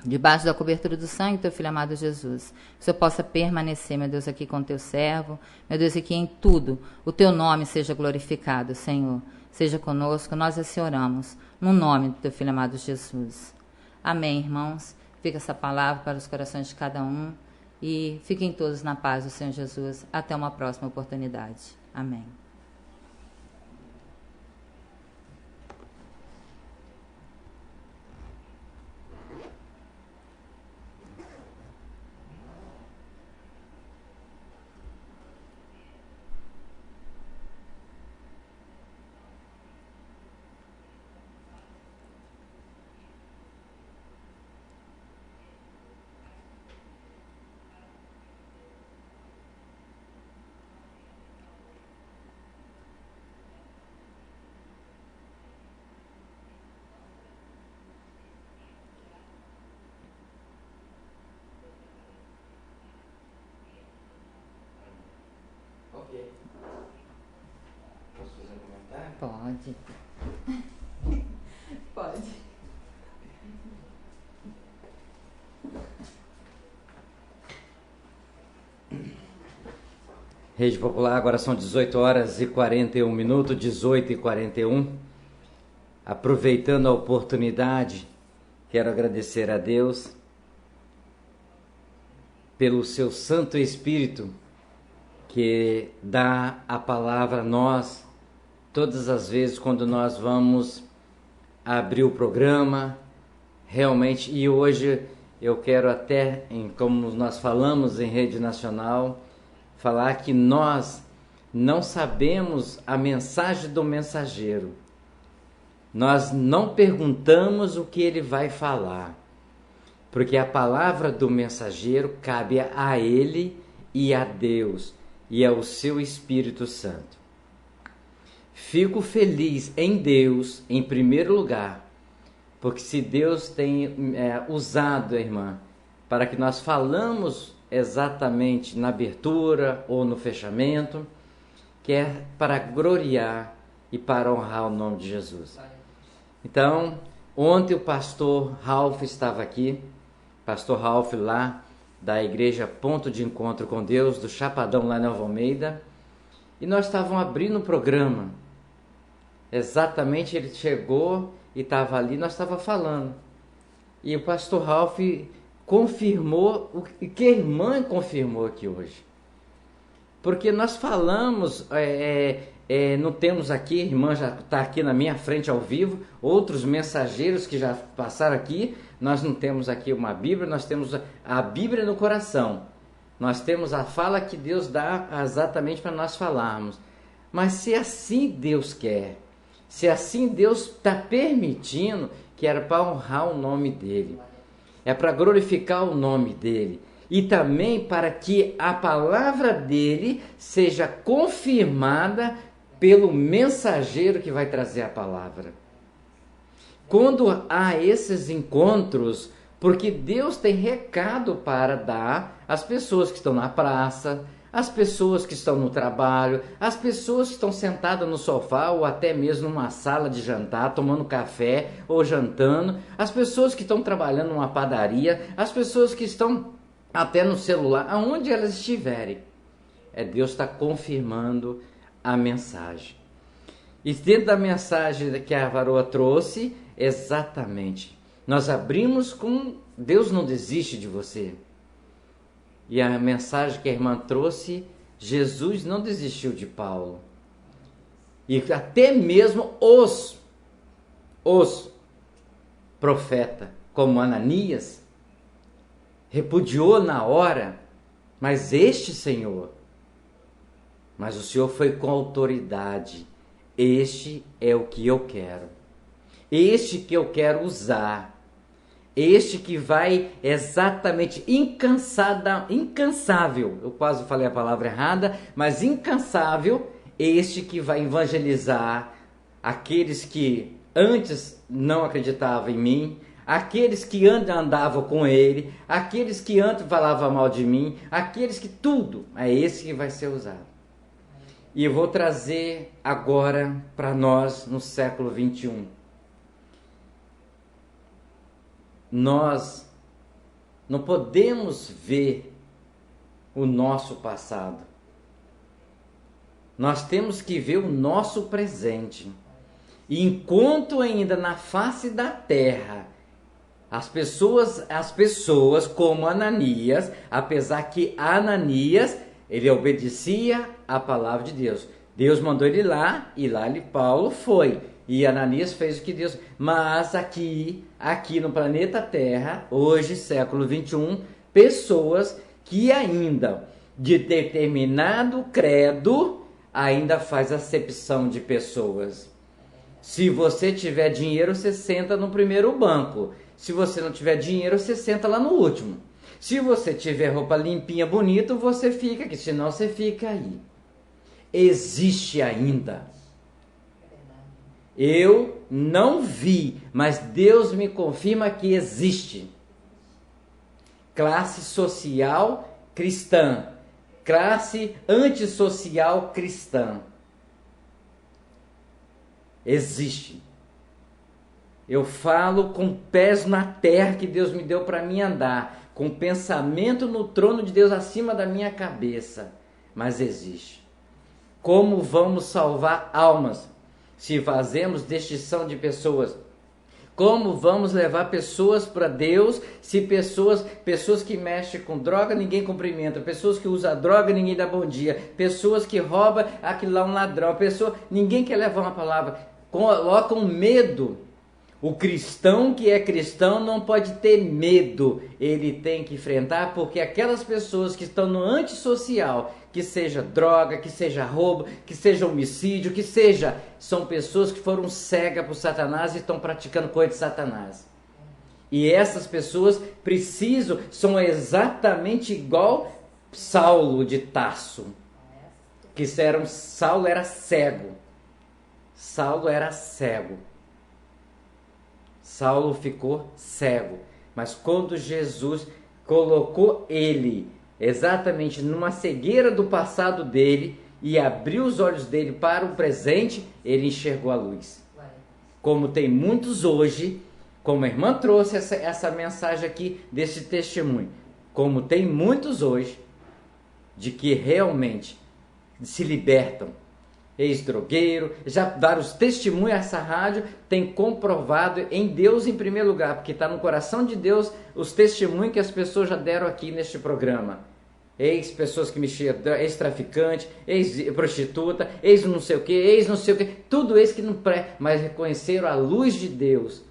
[SPEAKER 9] debaixo da cobertura do sangue do Teu Filho amado Jesus. Que o Senhor possa permanecer, meu Deus, aqui com o Teu servo, meu Deus, e que em tudo o Teu nome seja glorificado, Senhor. Seja conosco, nós assim oramos, no nome do Teu Filho amado Jesus. Amém, irmãos. Fica essa palavra para os corações de cada um e fiquem todos na paz do Senhor Jesus. Até uma próxima oportunidade. Amém.
[SPEAKER 4] Posso fazer um comentário?
[SPEAKER 9] Pode. Pode.
[SPEAKER 4] Rede Popular, agora são 18 horas e 41 minutos, 18 e 41. Aproveitando a oportunidade, quero agradecer a Deus pelo Seu Santo Espírito que dá a palavra a nós todas as vezes quando nós vamos abrir o programa, realmente. E hoje eu quero até, como nós falamos em rede nacional, falar que nós não sabemos a mensagem do mensageiro. Nós não perguntamos o que ele vai falar, porque a palavra do mensageiro cabe a ele e a Deus e ao seu Espírito Santo. Fico feliz em Deus, em primeiro lugar, porque se Deus tem usado, irmã, para que nós falamos exatamente na abertura ou no fechamento, que é para gloriar e para honrar o nome de Jesus. Então, ontem o pastor Ralph estava aqui, pastor Ralph lá da igreja Ponto de Encontro com Deus, do Chapadão lá em Nova Almeida, e nós estávamos abrindo o programa. Exatamente, ele chegou e estava ali, nós estávamos falando. E o pastor Ralph confirmou o que a irmã confirmou aqui hoje. Porque nós falamos, não temos aqui, a irmã já está aqui na minha frente ao vivo, outros mensageiros que já passaram aqui, nós não temos aqui uma Bíblia, nós temos a Bíblia no coração. Nós temos a fala que Deus dá exatamente para nós falarmos. Mas se assim Deus quer, se assim Deus está permitindo, que era para honrar o nome dEle, é para glorificar o nome dEle, e também para que a palavra dEle seja confirmada pelo mensageiro que vai trazer a palavra. quando há esses encontros, porque Deus tem recado para dar às pessoas que estão na praça, às pessoas que estão no trabalho, às pessoas que estão sentadas no sofá ou até mesmo numa sala de jantar, tomando café ou jantando, as pessoas que estão trabalhando numa padaria, as pessoas que estão até no celular, aonde elas estiverem. Deus está confirmando a mensagem. E dentro da mensagem que a varoa trouxe, exatamente, nós abrimos com Deus não desiste de você. E a mensagem que a irmã trouxe, Jesus não desistiu de Paulo. E até mesmo os profetas, como Ananias, repudiou na hora, mas o Senhor foi com autoridade. Este é o que eu quero. Este que eu quero usar. Este que vai exatamente incansável, eu quase falei a palavra errada, mas incansável, este que vai evangelizar aqueles que antes não acreditavam em mim, aqueles que andavam com ele, aqueles que antes falavam mal de mim, aqueles que tudo, é esse que vai ser usado. E eu vou trazer agora para nós no século 21. Nós não podemos ver o nosso passado. Nós temos que ver o nosso presente. E enquanto ainda na face da terra, as pessoas como Ananias, apesar que Ananias, ele obedecia à palavra de Deus. Deus mandou ele lá, e lá Paulo foi. E Ananias fez o que Deus... Mas aqui no planeta Terra, hoje, século 21, pessoas que ainda, de determinado credo, ainda faz acepção de pessoas. Se você tiver dinheiro, você senta no primeiro banco. Se você não tiver dinheiro, você senta lá no último. Se você tiver roupa limpinha, bonita, você fica aqui. Senão, você fica aí. Existe ainda. Eu não vi, mas Deus me confirma que existe. Classe social cristã. Classe antissocial cristã. Existe. Eu falo com pés na terra que Deus me deu para mim andar, com pensamento no trono de Deus acima da minha cabeça. Mas existe. Como vamos salvar almas se fazemos distinção de pessoas? Como vamos levar pessoas para Deus se pessoas que mexem com droga ninguém cumprimenta, pessoas que usam droga ninguém dá bom dia, pessoas que roubam, aquilo lá é um ladrão, ninguém quer levar uma palavra, colocam medo. O cristão que é cristão não pode ter medo, ele tem que enfrentar, porque aquelas pessoas que estão no antissocial, que seja droga, que seja roubo, que seja homicídio, são pessoas que foram cegas por Satanás e estão praticando coisa de Satanás. E essas pessoas são exatamente igual Saulo de Tarso, Saulo era cego. Saulo ficou cego, mas quando Jesus colocou ele exatamente numa cegueira do passado dele e abriu os olhos dele para o presente, ele enxergou a luz. Como tem muitos hoje, como a irmã trouxe essa mensagem aqui desse testemunho, como tem muitos hoje de que realmente se libertam. Ex-drogueiro, já dar os testemunhos, essa rádio tem comprovado em Deus em primeiro lugar, porque está no coração de Deus os testemunhos que as pessoas já deram aqui neste programa. Ex-pessoas que mexiam, ex-traficante, ex-prostituta, ex-não sei o que, tudo isso que não presta, mas reconheceram a luz de Deus,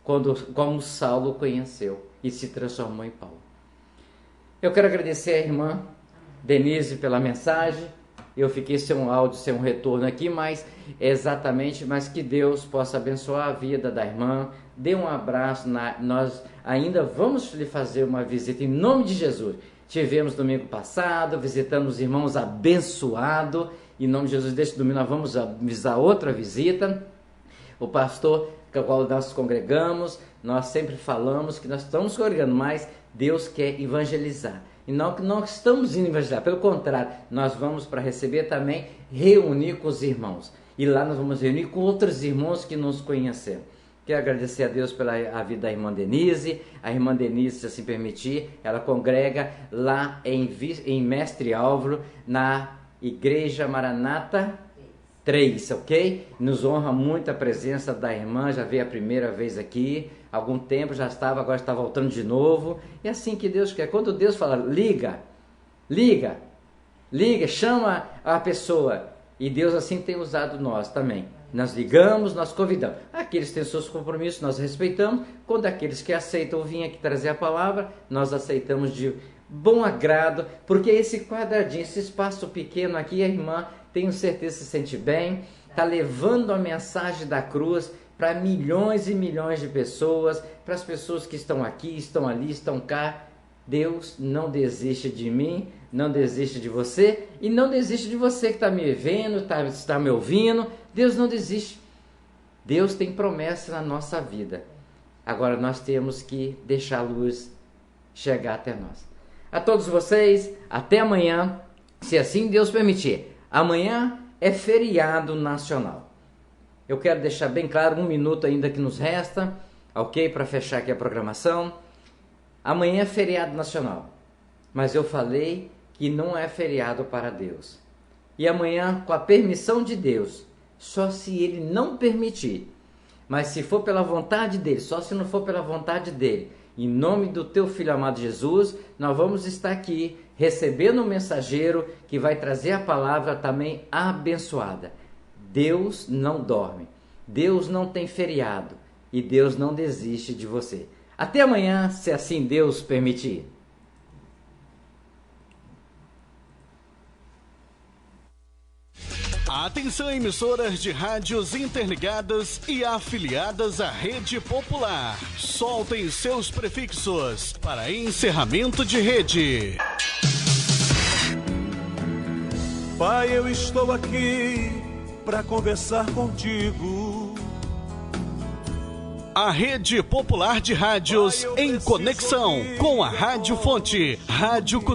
[SPEAKER 4] como Saulo conheceu e se transformou em Paulo. Eu quero agradecer a irmã Denise pela mensagem. Eu fiquei sem um áudio, sem um retorno aqui, mas que Deus possa abençoar a vida da irmã. Dê um abraço, nós ainda vamos lhe fazer uma visita em nome de Jesus. Tivemos domingo passado, visitamos os irmãos abençoados. Em nome de Jesus, deste domingo nós vamos avisar outra visita. O pastor com a qual nós congregamos, nós sempre falamos que nós estamos congregando, mas Deus quer evangelizar. E não que nós estamos indo evangelizar, pelo contrário, nós vamos para receber também, reunir com os irmãos. E lá nós vamos reunir com outros irmãos que nos conheceram. Quero agradecer a Deus pela a vida da irmã Denise. A irmã Denise, se assim permitir, ela congrega lá em Mestre Álvaro, na Igreja Maranata 3, ok? Nos honra muito a presença da irmã, já veio a primeira vez aqui, algum tempo já estava, agora está voltando de novo. E assim que Deus quer. Quando Deus fala, liga, chama a pessoa. E Deus assim tem usado nós também. Nós ligamos, nós convidamos. Aqueles que têm seus compromissos, nós respeitamos. Quando aqueles que aceitam vir aqui trazer a palavra, nós aceitamos de bom agrado, porque esse quadradinho, esse espaço pequeno aqui, a irmã, tenho certeza, se sente bem, está levando a mensagem da cruz para milhões e milhões de pessoas, para as pessoas que estão aqui, estão ali, estão cá. Deus não desiste de mim, não desiste de você, e não desiste de você que está me vendo, está me ouvindo. Deus não desiste. Deus tem promessa na nossa vida. Agora nós temos que deixar a luz chegar até nós. A todos vocês, até amanhã, se assim Deus permitir. Amanhã é feriado nacional. Eu quero deixar bem claro, 1 minuto ainda que nos resta, ok? Para fechar aqui a programação. Amanhã é feriado nacional, mas eu falei que não é feriado para Deus. E amanhã, com a permissão de Deus, só se Ele não permitir, mas se for pela vontade dEle, só se não for pela vontade dEle, em nome do Teu Filho amado Jesus, nós vamos estar aqui recebendo um mensageiro que vai trazer a palavra também abençoada. Deus não dorme, Deus não tem feriado e Deus não desiste de você. Até amanhã, se assim Deus permitir.
[SPEAKER 10] Atenção, emissoras de rádios interligadas e afiliadas à Rede Popular. Soltem seus prefixos para encerramento de rede.
[SPEAKER 7] Pai, eu estou aqui para conversar contigo.
[SPEAKER 10] A Rede Popular de Rádios em conexão com a Rádio Fonte, Rádio Cultura.